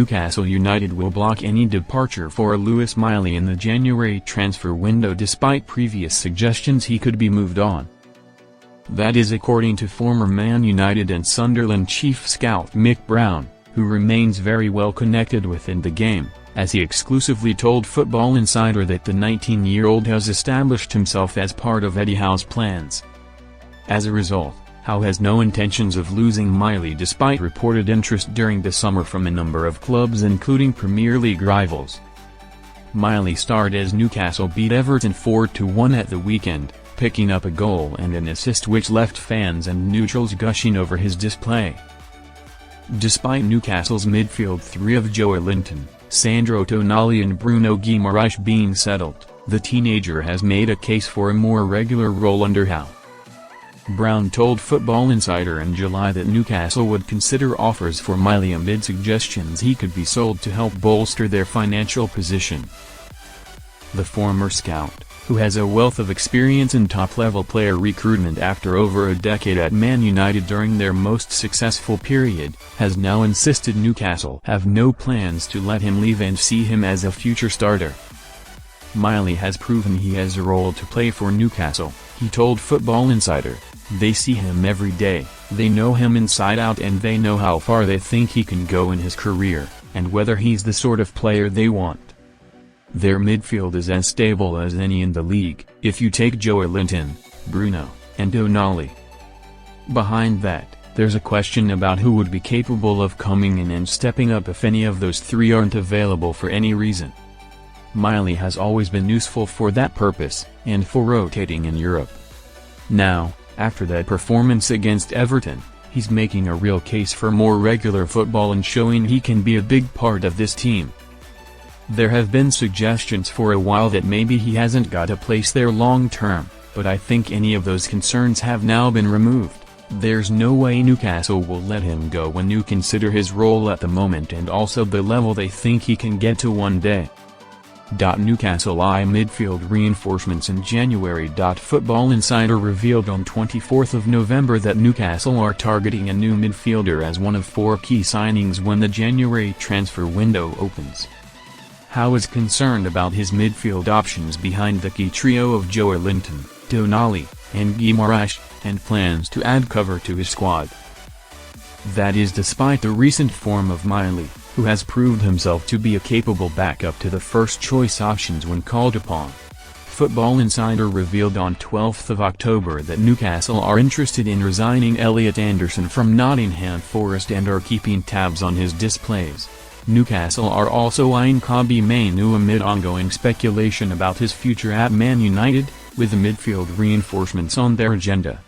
Newcastle United will block any departure for Lewis Miley in the January transfer window despite previous suggestions he could be moved on. That is according to former Man United and Sunderland chief scout Mick Brown, who remains very well connected within the game, as he exclusively told Football Insider that the 19-year-old has established himself as part of Eddie Howe's plans. As a result, Howe has no intentions of losing Miley despite reported interest during the summer from a number of clubs including Premier League rivals. Miley starred as Newcastle beat Everton 4-1 at the weekend, picking up a goal and an assist which left fans and neutrals gushing over his display. Despite Newcastle's midfield three of Joelinton, Sandro Tonali and Bruno Guimaraes being settled, the teenager has made a case for a more regular role under Howe. Brown told Football Insider in July that Newcastle would consider offers for Miley amid suggestions he could be sold to help bolster their financial position. The former scout, who has a wealth of experience in top-level player recruitment after over a decade at Man United during their most successful period, has now insisted Newcastle have no plans to let him leave and see him as a future starter. Miley has proven he has a role to play for Newcastle, he told Football Insider. They see him every day, they know him inside out and they know how far they think he can go in his career, and whether he's the sort of player they want. Their midfield is as stable as any in the league, if you take Joelinton, Bruno, and Tonali. Behind that, there's a question about who would be capable of coming in and stepping up if any of those three aren't available for any reason. Miley has always been useful for that purpose, and for rotating in Europe. Now, after that performance against Everton, he's making a real case for more regular football and showing he can be a big part of this team. There have been suggestions for a while that maybe he hasn't got a place there long term, but I think any of those concerns have now been removed. There's no way Newcastle will let him go when you consider his role at the moment and also the level they think he can get to one day. Newcastle eye midfield reinforcements in January. Football Insider revealed on 24th of November that Newcastle are targeting a new midfielder as one of 4 key signings when the January transfer window opens. Howe is concerned about his midfield options behind the key trio of Joelinton, Tonali, and Guimaraes, and plans to add cover to his squad. That is despite the recent form of Miley, who has proved himself to be a capable backup to the first-choice options when called upon. Football Insider revealed on 12th of October that Newcastle are interested in resigning Elliot Anderson from Nottingham Forest and are keeping tabs on his displays. Newcastle are also eyeing Kobbie Mainoo amid ongoing speculation about his future at Man United, with midfield reinforcements on their agenda.